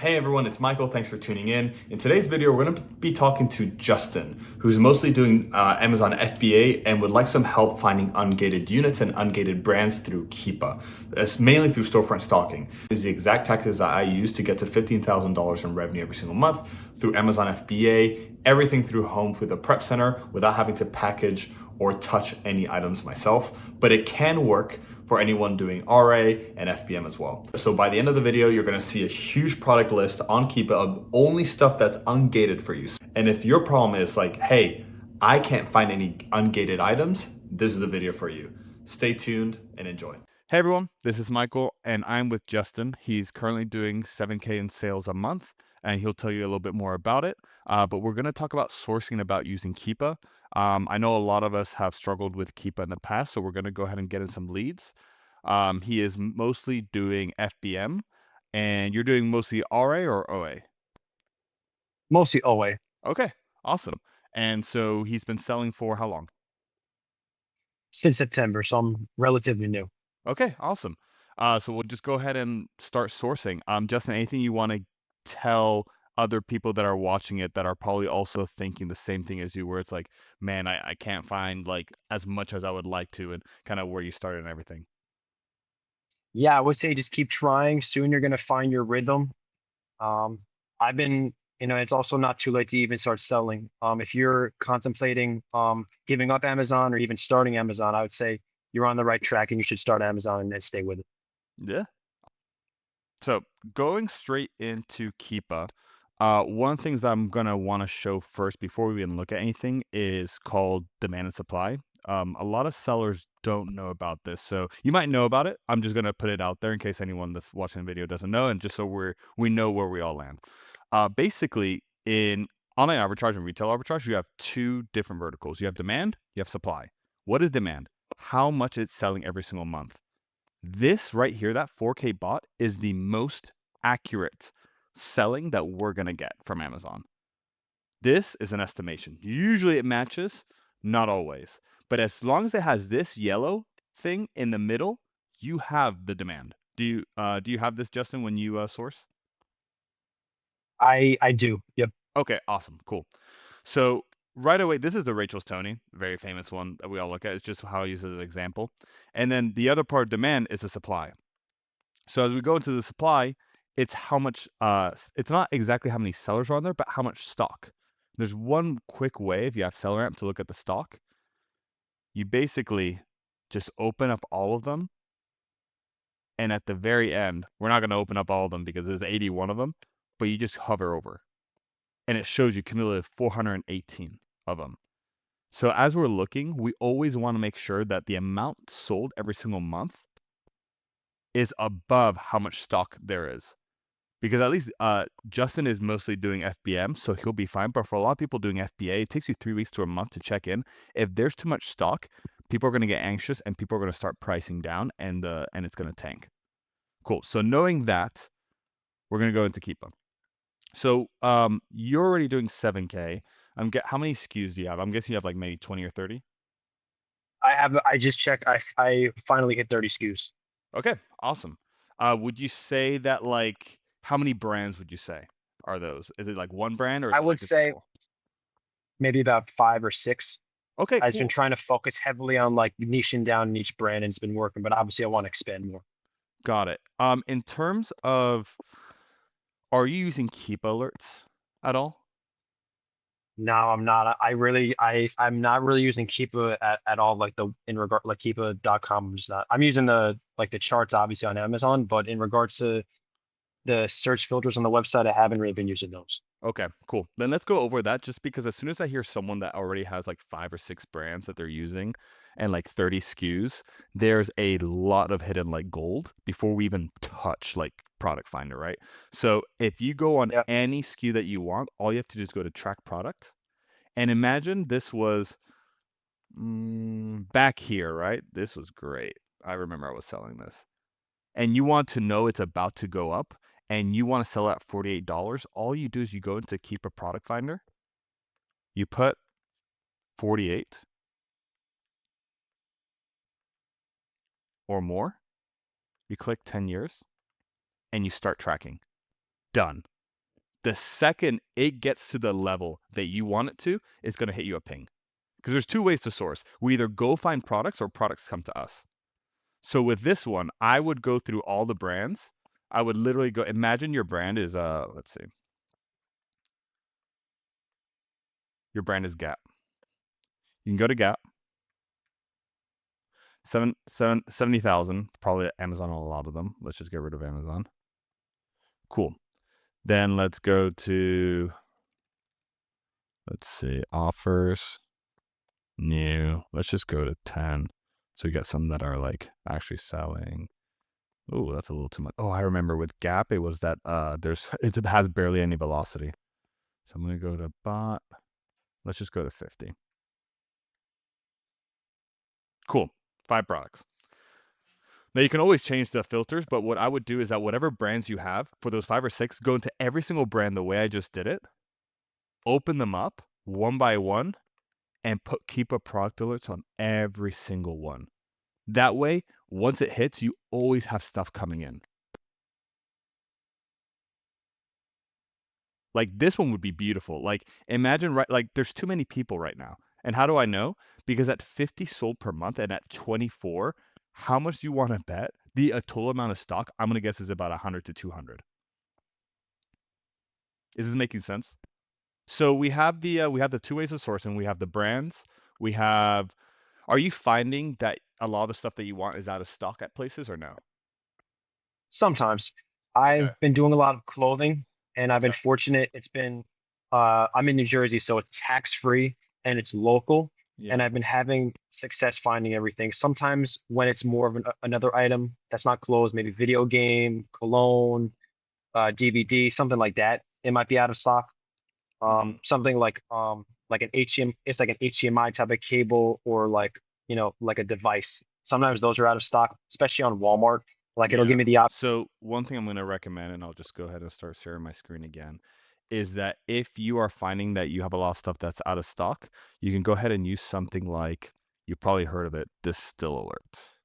Hey everyone, it's Michael. Thanks for tuning in. In today's video, we're going to be talking to Justin, who's mostly doing Amazon FBA and would like some help finding ungated units and ungated brands through Keepa. It's mainly through storefront stalking. It's the exact tactics that I use to get to $15,000 in revenue every single month through Amazon FBA, everything through home with a prep center without having to package or touch any items myself, but it can work for anyone doing RA and FBM as well. So by the end of the video, you're gonna see a huge product list on Keepa of only stuff that's ungated for you. And if your problem is like, hey, I can't find any ungated items, this is the video for you. Stay tuned and enjoy. Hey everyone, this is Michael and I'm with Justin. He's currently doing 7K in sales a month and he'll tell you a little bit more about it. But we're going to talk about sourcing, about using Keepa. I know a lot of us have struggled with Keepa in the past, so we're going to go ahead and get in some leads. He is mostly doing FBM and you're doing mostly RA or OA? Mostly OA. Okay, awesome. And so he's been selling for how long? Since September, so I'm relatively new. Okay, awesome. So we'll just go ahead and start sourcing. Justin, anything you want to tell other people that are watching it that are probably also thinking the same thing as you, where it's like, man, I can't find like as much as I would like to, and kind of where you started and everything. Yeah, I would say just keep trying. Soon you're gonna find your rhythm. Um, I've been, it's also not too late to even start selling. If you're contemplating giving up Amazon or even starting Amazon, I would say you're on the right track and you should start Amazon and then stay with it. Yeah. So going straight into Keepa, one of the things that I'm gonna want to show first before we even look at anything is called demand and supply. A lot of sellers don't know about this, so you might know about it. I'm just gonna put it out there in case anyone that's watching the video doesn't know, and just so we know where we all land. Basically, in online arbitrage and retail arbitrage, you have two different verticals. You have demand, you have supply. What is demand? How much it's selling every single month. This right here, that 4K bot, is the most accurate selling that we're going to get from Amazon. This is an estimation. Usually it matches, not always. But as long as it has this yellow thing in the middle, you have the demand. Do you have this, Justin, when you source? I do. Yep. Okay, awesome, cool. So right away, this is the Rachel's Tony, very famous one that we all look at. It's just how I use it as an example. And then the other part of demand is the supply. So as we go into the supply, it's how much, it's not exactly how many sellers are on there, but how much stock. There's one quick way, if you have SellerAmp, to look at the stock. You basically just open up all of them. And at the very end, we're not going to open up all of them because there's 81 of them, but you just hover over. And it shows you cumulative 418 of them. So as we're looking, we always want to make sure that the amount sold every single month is above how much stock there is. Because at least Justin is mostly doing FBM, so he'll be fine. But for a lot of people doing FBA, it takes you 3 weeks to a month to check in. If there's too much stock, people are going to get anxious and people are going to start pricing down, and it's going to tank. Cool. So knowing that, we're going to go into Keepa. So you're already doing 7K. How many SKUs do you have? I'm guessing you have like maybe 20 or 30. I just checked. I finally hit 30 SKUs. Okay, awesome. Would you say that, like, how many brands would you say are those? Is it like one brand or is I it would like a say couple? maybe about 5 or 6. Okay, I've been cool. trying to focus heavily on like niching down each brand and it's been working, but obviously I want to expand more. Got it. In terms of, are you using Keep alerts at all? No, I'm not. I'm not really using Keepa at all, like the in regard like Keepa.com. I'm just not. I'm using the charts obviously on Amazon, but in regards to the search filters on the website, I haven't really been using those. Okay, cool. Then let's go over that, just because as soon as I hear someone that already has like 5 or 6 brands that they're using and like 30 SKUs, there's a lot of hidden like gold before we even touch like Product Finder, right? So if you go on Yeah. any SKU that you want, all you have to do is go to track product. And imagine this was back here, right? This was great. I remember I was selling this. And you want to know it's about to go up and you want to sell it at $48, all you do is you go into Keepa Product Finder. You put 48 or more. You click 10 years and you start tracking. Done. The second it gets to the level that you want it to, it's going to hit you a ping. Because there's two ways to source. We either go find products or products come to us. So with this one, I would go through all the brands. I would literally go, imagine your brand is, let's see. Your brand is Gap. You can go to Gap. 70,000, probably Amazon on a lot of them. Let's just get rid of Amazon. Cool. Then let's go to, let's see, offers, new. Let's just go to 10. So we got some that are like actually selling. Oh, that's a little too much. Oh, I remember with Gap, it was that it has barely any velocity. So I'm gonna go to bot. Let's just go to 50. Cool. 5 products. Now you can always change the filters, but what I would do is that whatever brands you have for those 5 or 6, go into every single brand the way I just did it, open them up one by one, and Keepa Product Alerts on every single one. That way, once it hits, you always have stuff coming in. Like this one would be beautiful. Like imagine, right? Like there's too many people right now. And how do I know? Because at 50 sold per month and at 24, how much do you want to bet? The total amount of stock, I'm going to guess, is about 100 to 200. Is this making sense? So we have the 2 ways of sourcing. We have the brands. We have. Are you finding that a lot of the stuff that you want is out of stock at places or no? Sometimes. Okay. I've been doing a lot of clothing, and I've been Okay. fortunate. It's been I'm in New Jersey, so it's tax-free and it's local, Yeah. and I've been having success finding everything. Sometimes when it's more of another item that's not clothes, maybe video game, cologne, DVD, something like that, it might be out of stock. Mm-hmm. Something like an HDMI, it's like an HDMI type of cable, or like, like a device. Sometimes those are out of stock, especially on Walmart. Like it'll give Yeah. me the option. So one thing I'm going to recommend, and I'll just go ahead and start sharing my screen again, is that if you are finding that you have a lot of stuff that's out of stock, you can go ahead and use something like, you've probably heard of it, Distill Alert.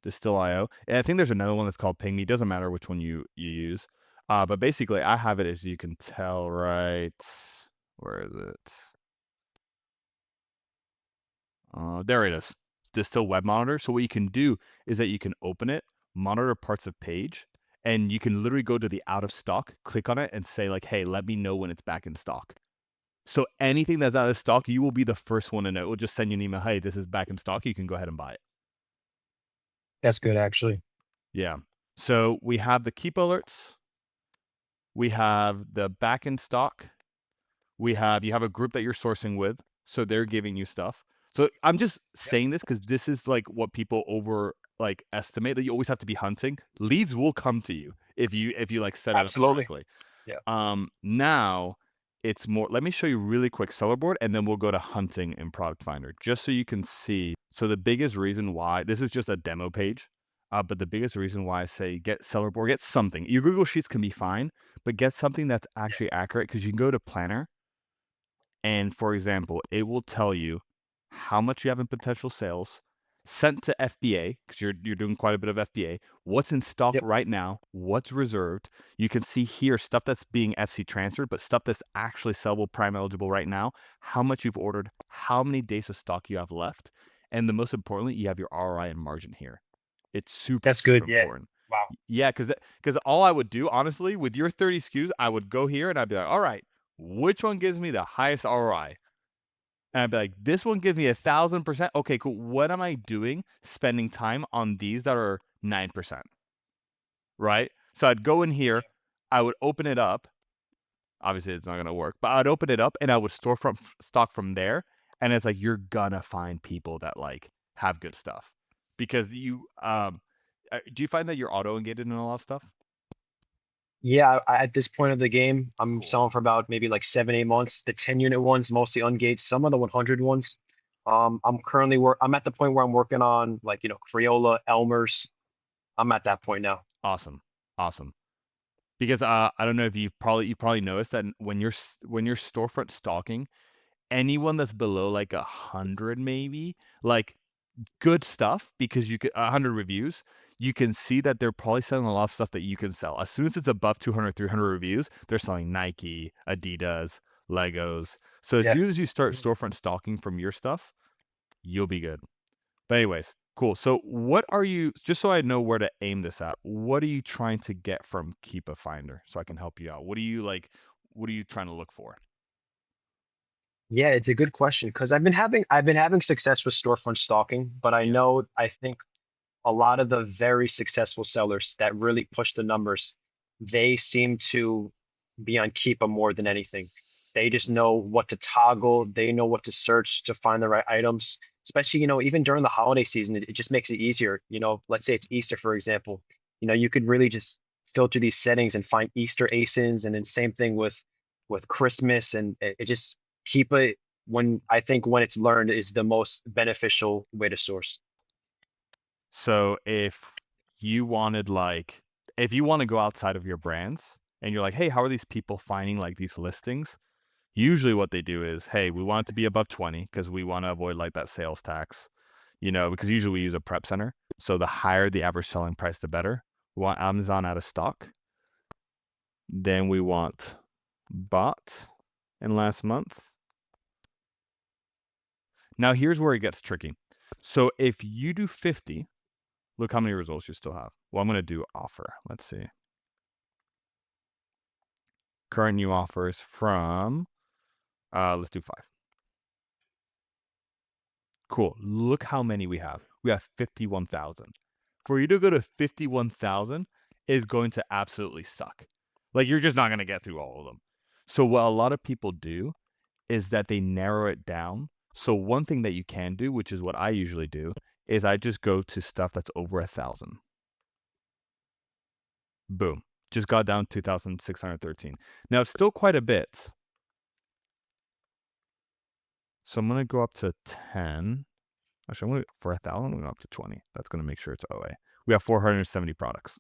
Distill.io. And I think there's another one that's called Ping Me. Doesn't matter which one you use. But basically, I have it, as you can tell, right? Where is it? There it is. Distill Web Monitor. So what you can do is that you can open it, monitor parts of page, and you can literally go to the out of stock, click on it, and say like, hey, let me know when it's back in stock. So anything that's out of stock, you will be the first one to know. It will just send you an email, hey, this is back in stock. You can go ahead and buy it. That's good, actually. Yeah. So we have the Keep Alerts. We have the back in stock. You have a group that you're sourcing with, so they're giving you stuff. So I'm just saying this because this is like what people estimate, that you always have to be hunting. Leads will come to you if you like set it up Absolutely. correctly. Yeah. Now it's more. Let me show you really quick SellerBoard, and then we'll go to hunting in Product Finder just so you can see. So the biggest reason why this is just a demo page, but the biggest reason why I say get SellerBoard, get something. Your Google Sheets can be fine, but get something that's actually accurate, because you can go to Planner. And for example, it will tell you how much you have in potential sales sent to FBA, because you're doing quite a bit of FBA, what's in stock Yep. right now, what's reserved. You can see here stuff that's being FC transferred, but stuff that's actually sellable, prime eligible right now, how much you've ordered, how many days of stock you have left. And the most importantly, you have your ROI and margin here. It's super, That's super good. Yeah. important. Wow. Yeah, because all I would do, honestly, with your 30 SKUs, I would go here and I'd be like, all right, which one gives me the highest ROI? And I'd be like, this one gives me 1,000%. Okay, cool. What am I doing spending time on these that are 9%? Right? So I'd go in here, I would open it up. Obviously, it's not going to work, but I'd open it up and I would store from stock from there. And it's like, you're gonna find people that like have good stuff, because do you find that you're auto engaged in a lot of stuff? Yeah. At this point of the game, I'm Cool. selling for about maybe like 7, 8 months. The 10-unit ones, mostly ungated. Some of the 100 ones. I'm I'm at the point where I'm working on, like, Crayola, Elmer's. I'm at that point now. Awesome. Because I don't know if you probably noticed that when you're storefront stalking, anyone that's below like 100, maybe, like good stuff because you could 100 reviews, you can see that they're probably selling a lot of stuff that you can sell. As soon as it's above 200, 300 reviews, they're selling Nike, Adidas, Legos. So as Yeah. soon as you start storefront stalking from your stuff, you'll be good. But anyways, cool. So what are you, just so I know where to aim this at, what are you trying to get from Keepa Finder so I can help you out? What are you trying to look for? Yeah, it's a good question because I've been having success with storefront stalking, but Yeah. I think a lot of the very successful sellers that really push the numbers, they seem to be on Keepa more than anything. They just know what to toggle, they know what to search to find the right items. Especially, even during the holiday season, it just makes it easier. Let's say it's Easter, for example. You could really just filter these settings and find Easter ASINs, and then same thing with Christmas, and it just Keepa, when I think when it's learned, is the most beneficial way to source. So if you wanted if you want to go outside of your brands and you're like, hey, how are these people finding like these listings? Usually what they do is, hey, we want it to be above 20 because we want to avoid like that sales tax, because usually we use a prep center. So the higher the average selling price, the better. We want Amazon out of stock. Then we want bought in last month. Now here's where it gets tricky. So if you do 50, look how many results you still have. Well, I'm going to do offer. Let's see. Current new offers from, let's do 5. Cool. Look how many we have. We have 51,000. For you to go to 51,000 is going to absolutely suck. Like you're just not going to get through all of them. So what a lot of people do is that they narrow it down. So one thing that you can do, which is what I usually do, is I just go to stuff that's over 1,000. Boom. Just got down 2,613. Now it's still quite a bit. So I'm going to go up to 10. Actually, for 1,000, I'm going to go up to 20. That's going to make sure it's OA. We have 470 products.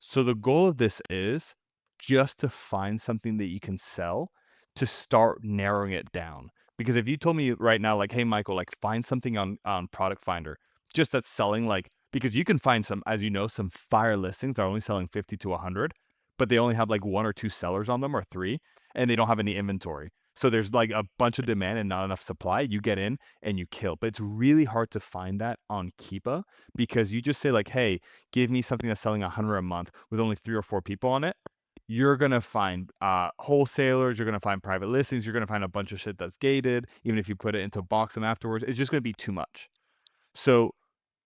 So the goal of this is just to find something that you can sell to start narrowing it down. Because if you told me right now, like, hey, Michael, like find something on Product Finder, just that's selling because you can find some, as you know, some fire listings that are only selling 50 to 100, but they only have like 1 or 2 sellers on them or 3, and they don't have any inventory. So there's like a bunch of demand and not enough supply. You get in and you kill. But it's really hard to find that on Keepa because you just say like, hey, give me something that's selling 100 a month with only 3 or 4 people on it. You're going to find wholesalers. You're going to find private listings. You're going to find a bunch of shit that's gated. Even if you put it into Boxem afterwards, it's just going to be too much. So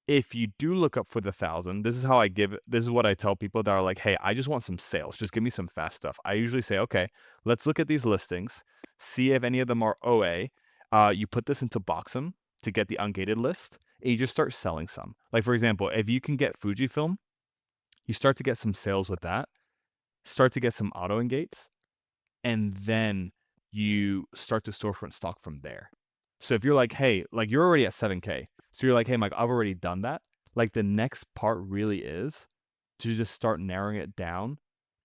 if you do look up for the 1,000, this is what I tell people that are like, hey, I just want some sales. Just give me some fast stuff. I usually say, okay, let's look at these listings, see if any of them are OA. You put this into Boxem to get the ungated list, and you just start selling some. Like, for example, if you can get Fujifilm, you start to get some sales with that, start to get some auto engates, and then you start to storefront stock from there. So if you're like, hey, like you're already at 7K. So you're like, hey, Mike, I've already done that. Like the next part really is to just start narrowing it down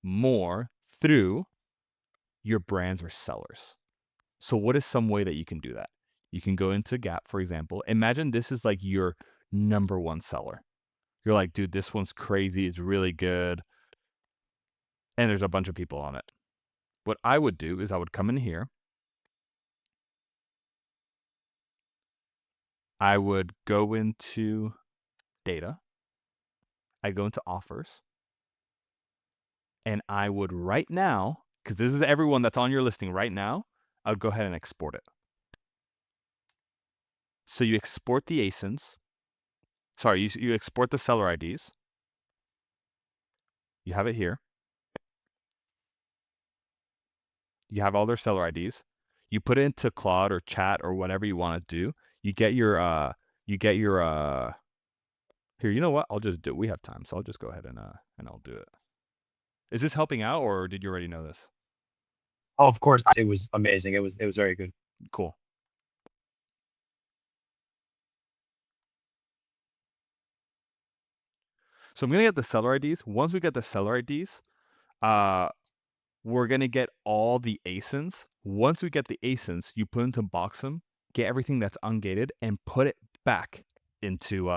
more through your brands or sellers. So what is some way that you can do that? You can go into Gap, for example. Imagine this is like your number one seller. You're like, dude, this one's crazy. It's really good. And there's a bunch of people on it. What I would do is I would come in here. I would go into data. I go into offers. And I would right now, because this is everyone that's on your listing right now, I would go ahead and export it. So you export the ASINs. Sorry, you export the seller IDs. You have it here. You have all their seller IDs. You put it into Claude or chat or whatever you want to do. You get your here, you know what? I'll just do it. We have time, so I'll just go ahead and I'll do it. Is this helping out or did you already know this? Oh, of course, it was amazing. It was very good. Cool. So I'm gonna get the seller IDs. Once we get the seller IDs, we're gonna get all the ASINs. Once we get the ASINs, you put into Boxem, get everything that's ungated and put it back into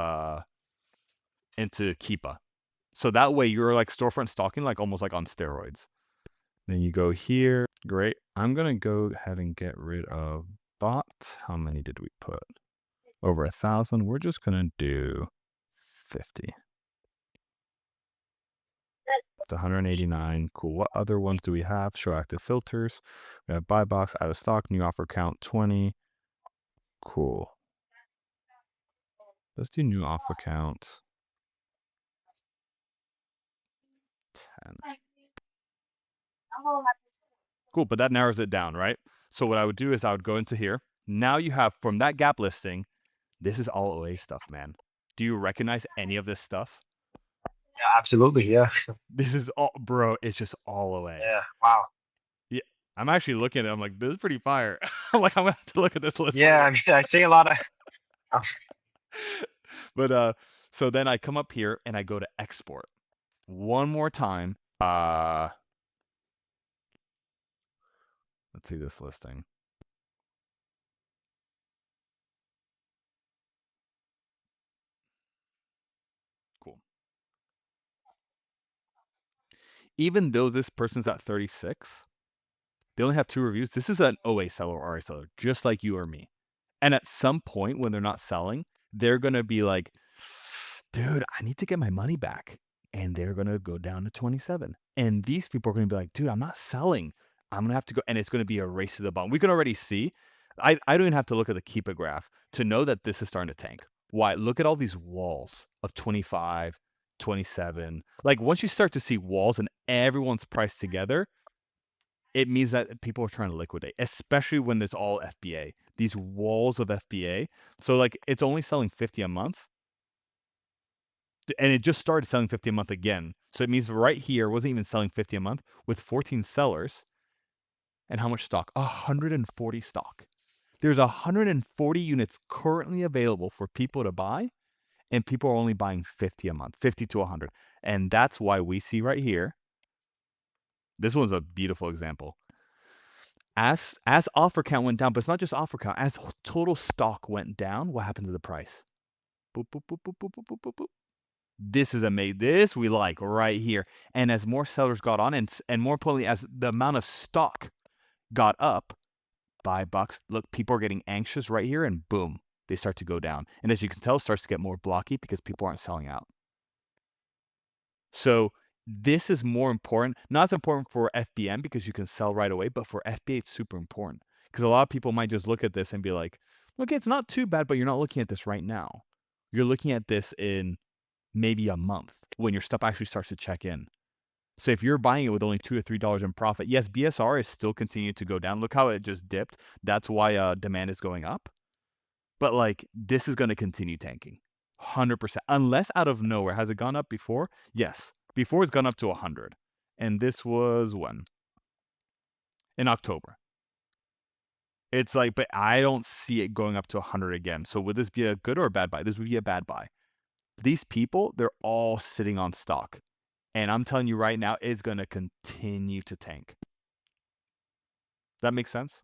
Keepa. So that way you're like storefront stalking, like almost like on steroids. Then you go here. Great. I'm going to go ahead and get rid of bots. How many did we put? Over 1,000. We're just going to do 50. It's 189. Cool. What other ones do we have? Show active filters. We have buy box, out of stock, new offer count 20. Cool. Let's do new offer count 10. Cool, but that narrows it down, right? So what I would do is I would go into here. Now you have from that gap listing, this is all OA stuff, man. Do you recognize any of this stuff? Yeah, absolutely. Yeah. This is all, bro, it's just all OA. Yeah. Wow. Yeah, I'm actually looking at it. I'm like, this is pretty fire. I'm like, I'm gonna have to look at this list. Yeah. I mean, I see a lot of. But so then I come up here and I go to export one more time. Let's see this listing. Cool. Even though this person's at 36, they only have 2 reviews. This is an OA seller or RA seller, just like you or me. And at some point when they're not selling, they're going to be like, dude, I need to get my money back. And they're going to go down to 27. And these people are going to be like, dude, I'm not selling. I'm going to have to go. And it's going to be a race to the bottom. We can already see. I don't even have to look at the Keepa graph to know that this is starting to tank. Why? Look at all these walls of 25, 27. Like once you start to see walls and everyone's priced together, it means that people are trying to liquidate, especially when there's all FBA. These walls of FBA. So like it's only selling 50 a month. And it just started selling 50 a month again. So it means right here wasn't even selling 50 a month with 14 sellers. And how much stock? 140 stock. There's 140 units currently available for people to buy, and people are only buying 50 a month, 50 to 100. And that's why we see right here. This one's a beautiful example. As offer count went down, but it's not just offer count. As total stock went down, what happened to the price? Boop, boop, boop, boop, boop, boop, boop, boop. This is amazing. This we like right here. And as more sellers got on, and more importantly, as the amount of stock got up, buy box. Look, people are getting anxious right here, and boom, they start to go down. And as you can tell, it starts to get more blocky because people aren't selling out. So this is more important, not as important for FBM because you can sell right away, but for FBA, it's super important because a lot of people might just look at this and be like, okay, it's not too bad, but you're not looking at this right now. You're looking at this in maybe a month when your stuff actually starts to check in. So if you're buying it with only $2 to $3 in profit, yes, BSR is still continuing to go down. Look how it just dipped. That's why demand is going up. But like this is going to continue tanking 100%, unless out of nowhere. Has it gone up before? Yes. Before it's gone up to 100. And this was when? In October. It's like, but I don't see it going up to 100 again. So would this be a good or a bad buy? This would be a bad buy. These people, they're all sitting on stock. And I'm telling you right now, it's going to continue to tank. That makes sense?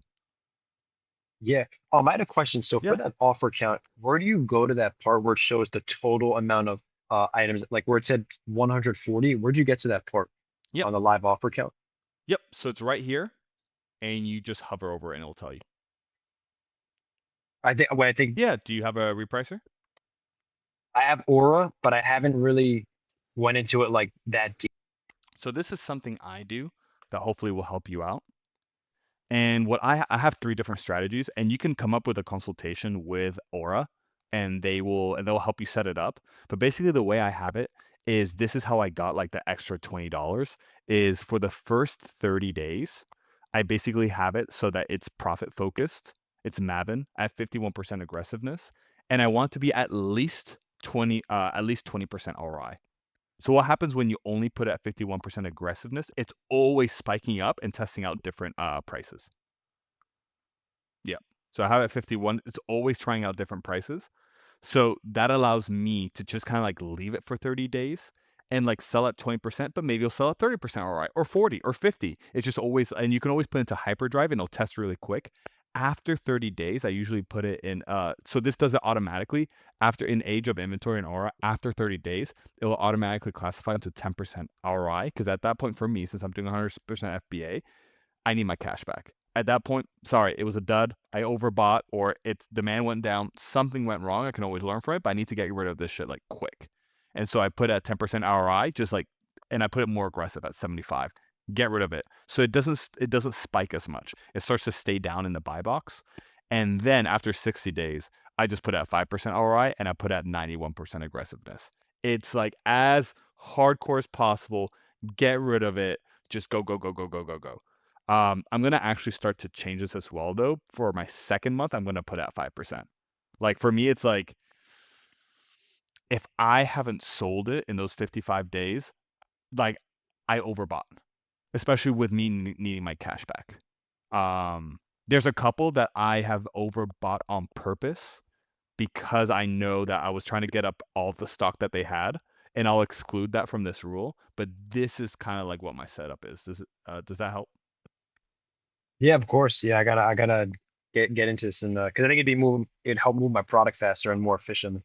Yeah. I had a question. So Yeah. for that offer count, where do you go to that part where it shows the total amount of items, like where it said 140? Where'd you get to that part Yep. on the live offer count? Yep. So it's right here. And you just hover over it and it'll tell you. I think Yeah. Do you have a repricer? I have Aura, but I haven't really went into it like that deep. So this is something I do that hopefully will help you out. And what I have 3 different strategies, and you can come up with a consultation with Aura, and they'll help you set it up. But basically, the way I have it is this is how I got like the extra $20 is for the first 30 days. I basically have it so that it's profit focused. It's Maven at 51% aggressiveness, and I want it to be at least 20% ROI. So what happens when you only put it at 51% aggressiveness? It's always spiking up and testing out different prices. Yeah. So I have it at 51. It's always trying out different prices. So that allows me to just kind of like leave it for 30 days and like sell at 20%, but maybe you'll sell at 30% ROI or 40 or 50. It's just always, and you can always put into hyperdrive and it'll test really quick. after 30 days, I usually put it in, so this does it automatically. After in age of inventory and aura, after 30 days, it will automatically classify into 10% ROI. Because at that point for me, since I'm doing 100% FBA, I need my cash back. At that point, sorry, it was a dud. I overbought, or its demand went down. Something went wrong. I can always learn from it, but I need to get rid of this shit like quick. And so I put at 10% ROI, just like, and I put it more aggressive at 75. Get rid of it. So it doesn't spike as much. It starts to stay down in the buy box. And then after 60 days, I just put at 5% ROI and I put at 91% aggressiveness. It's like as hardcore as possible. Get rid of it. Just go, go, go, go, go, go, go. I'm gonna actually start to change this as well, though. For my second month, I'm gonna put at 5%. Like for me, it's like if I haven't sold it in those 55 days, like I overbought, especially with me needing my cash back. There's a couple that I have overbought on purpose because I know that I was trying to get up all the stock that they had, and I'll exclude that from this rule. But this is kind of like what my setup is. Does that help? Yeah, of course. Yeah, I gotta get into this, and because I think it'd help move my product faster and more efficiently.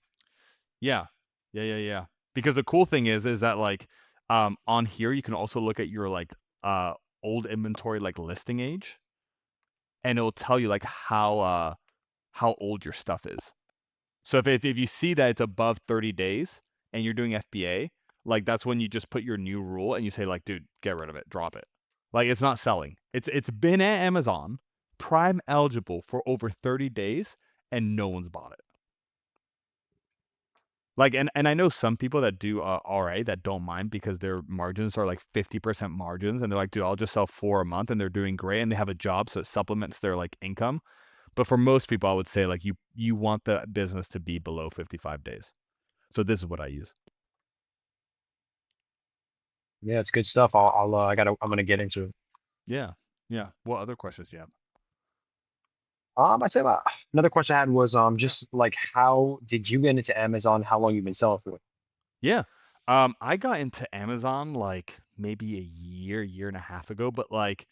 Yeah. Yeah. Because the cool thing is that like on here you can also look at your like old inventory like listing age, and it'll tell you like how old your stuff is. So if you see that it's above 30 days and you're doing FBA, like that's when you just put your new rule and you say like, dude, get rid of it, drop it. Like it's not selling. It's been at Amazon Prime eligible for over 30 days and no one's bought it. Like, and I know some people that do RA that don't mind because their margins are like 50% margins, and they're like, dude, I'll just sell 4 a month, and they're doing great, and they have a job, so it supplements their like income. But for most people, I would say like you want the business to be below 55 days. So this is what I use. Yeah, it's good stuff. I'm gonna get into it. Yeah, yeah. What other questions do you have? I'd say another question I had was Yeah. just like how did you get into Amazon? How long you been selling for? Yeah. I got into Amazon like maybe a year and a half ago, but like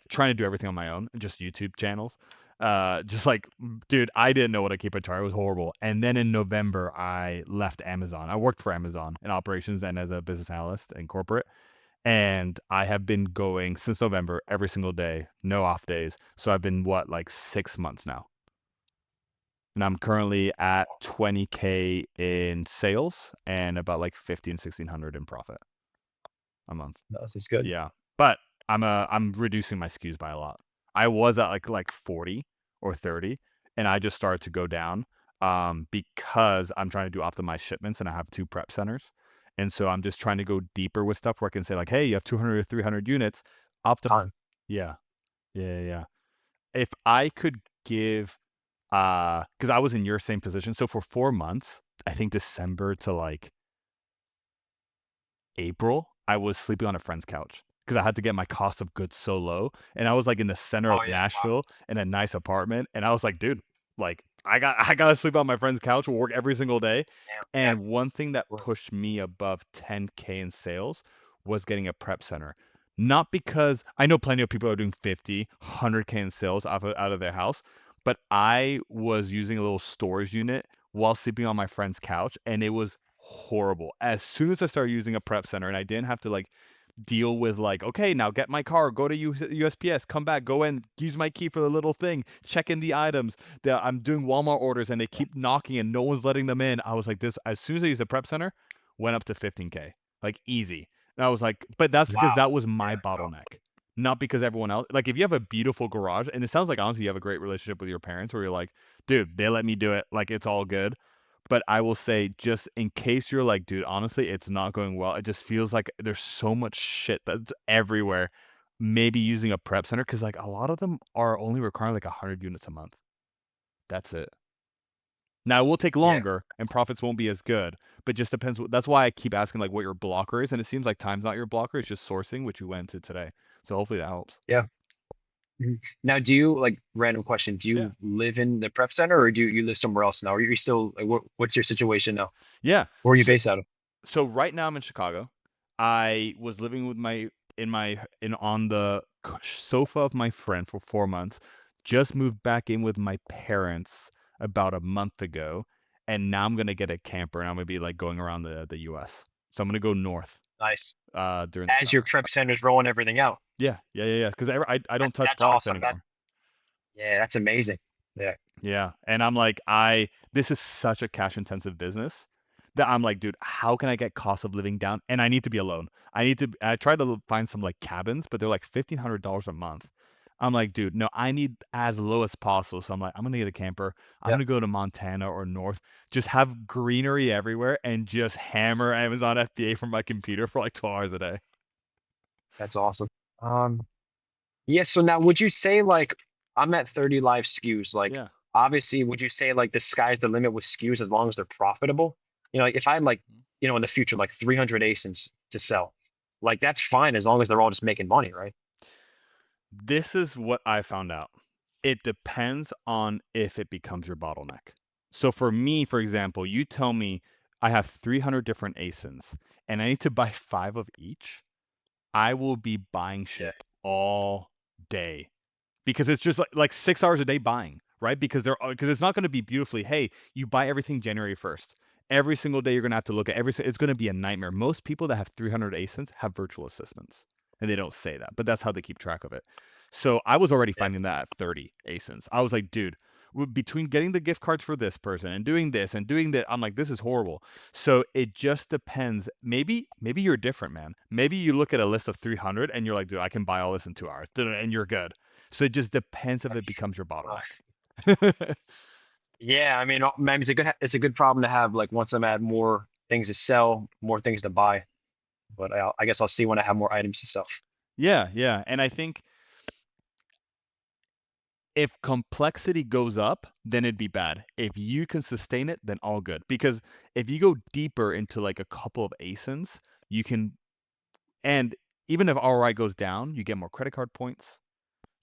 trying to do everything on my own, just YouTube channels. Just like, dude, I didn't know what a Keepa Product was horrible. And then in November, I left Amazon. I worked for Amazon in operations and as a business analyst in corporate. And I have been going since November every single day, no off days. So I've been like 6 months now. And I'm currently at 20K in sales and about like 1600 in profit a month. No, this is good. Yeah, but I'm reducing my SKUs by a lot. I was at like 40 or 30, and I just started to go down because I'm trying to do optimized shipments, and I have 2 prep centers, and so I'm just trying to go deeper with stuff where I can say like, hey, you have 200 or 300 units, Time. yeah, yeah. If I could give, because I was in your same position, so for 4 months, I think December to like April, I was sleeping on a friend's couch because I had to get my cost of goods so low. And I was like in the center of Oh yeah. Wow. Nashville in a nice apartment. And I was like, dude, like I gotta sleep on my friend's couch. We'll work every single day. Damn. Yeah. And one thing that Worse. pushed me above 10K in sales was getting a prep center. Not because I know plenty of people are doing 50, 100K in sales out of their house, but I was using a little storage unit while sleeping on my friend's couch, and it was horrible. As soon as I started using a prep center and I didn't have to like deal with like, okay, now get my car, go to USPS, come back, go and use my key for the little thing, check in the items. That I'm doing Walmart orders and they keep knocking and no one's letting them in. I was like, this as soon as I used the prep center, went up to 15K, like easy. And I was like, but that's because Wow. that was my Yeah. Oh, bottleneck. Not because everyone else, like if you have a beautiful garage, and it sounds like honestly you have a great relationship with your parents where you're like, dude, they let me do it, like it's all good. But I will say, just in case you're like, dude, honestly, it's not going well. It just feels like there's so much shit that's everywhere. Maybe using a prep center, because like a lot of them are only requiring like 100 units a month. That's it. Now it will take yeah. longer and profits won't be as good, but just depends. That's why I keep asking like what your blocker is, and it seems like time's not your blocker. It's just sourcing, which we went into today. So hopefully that helps. Yeah. Mhm. Now, do you like random question? Do Yeah. you live in the prep center or do you live somewhere else now? Or are you still like what's your situation now? Yeah. Where are you So based out of? so right now I'm in Chicago. I was living with my in on the sofa of my friend for 4 months, just moved back in with my parents about a month ago, and now I'm gonna get a camper, and I'm gonna be like going around the US. So I'm gonna go north Nice. during the As your summer. prep center's rolling everything out. Yeah. Because I don't touch That's products awesome. anymore. Yeah, that's amazing. Yeah. Yeah, and I'm like, this is such a cash intensive business that I'm like, dude, how can I get cost of living down? And I need to be alone. I tried to find some like cabins, but they're like $1,500 a month. I'm like, dude, no, I need as low as possible. So I'm like, I'm gonna get a camper. I'm Yeah. gonna go to Montana or north, just have greenery everywhere, and just hammer Amazon FBA from my computer for like 12 hours a day. That's awesome. Yeah. So now, would you say like I'm at 30 live SKUs? Like, Yeah. obviously, would you say like the sky's the limit with SKUs as long as they're profitable? Like if I had like, in the future, like 300 ASINs to sell, like that's fine as long as they're all just making money, right? This is what I found out. It depends on if it becomes your bottleneck. So for me, for example, you tell me I have 300 different ASINs and I need to buy 5 of each. I will be buying Yeah. shit all day because it's just like 6 hours a day buying, right? Because it's not going to be beautifully, hey, you buy everything January 1st. Every single day you're going to have to look at it's going to be a nightmare. Most people that have 300 ASINs have virtual assistants. And they don't say that, but that's how they keep track of it. So I was already Yeah. finding that at 30 ASINs. I was like, dude, between getting the gift cards for this person and doing this and doing that, I'm like, this is horrible. So it just depends. Maybe you're different, man. Maybe you look at a list of 300 and you're like, dude, I can buy all this in 2 hours, and you're good. So it just depends if it becomes your Uh, bottleneck. yeah. I mean, man, it's a good problem to have. Like once I'm at more things to sell, more things to buy. But I guess I'll see when I have more items to sell. Yeah. And I think if complexity goes up, then it'd be bad. If you can sustain it, then all good. Because if you go deeper into like a couple of ASINs, you can, and even if ROI goes down, you get more credit card points.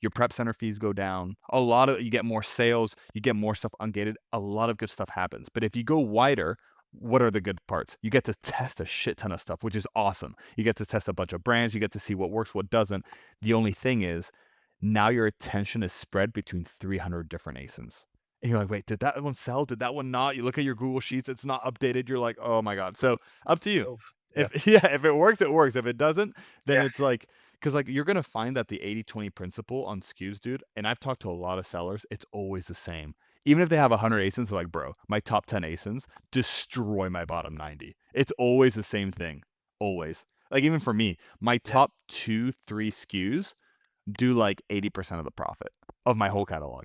Your prep center fees go down. You get more sales, you get more stuff ungated. A lot of good stuff happens. But if you go wider, what are the good parts? You get to test a shit ton of stuff, which is awesome. You get to test a bunch of brands. You get to see what works, what doesn't. The only thing is, now your attention is spread between 300 different ASINs. And you're like, wait, did that one sell? Did that one not? You look at your Google Sheets, it's not updated. You're like, oh my God. So up to you. Oof. Yeah. If it works, it works. If it doesn't, then Yeah. it's like, because like you're gonna find that the 80-20 principle on SKUs, dude, and I've talked to a lot of sellers, it's always the same. Even if they have 100 ASINs, they're like, bro, my top 10 ASINs destroy my bottom 90. It's always the same thing. Always. Like even for me, my Yeah. top 2-3 SKUs do like 80% of the profit of my whole catalog.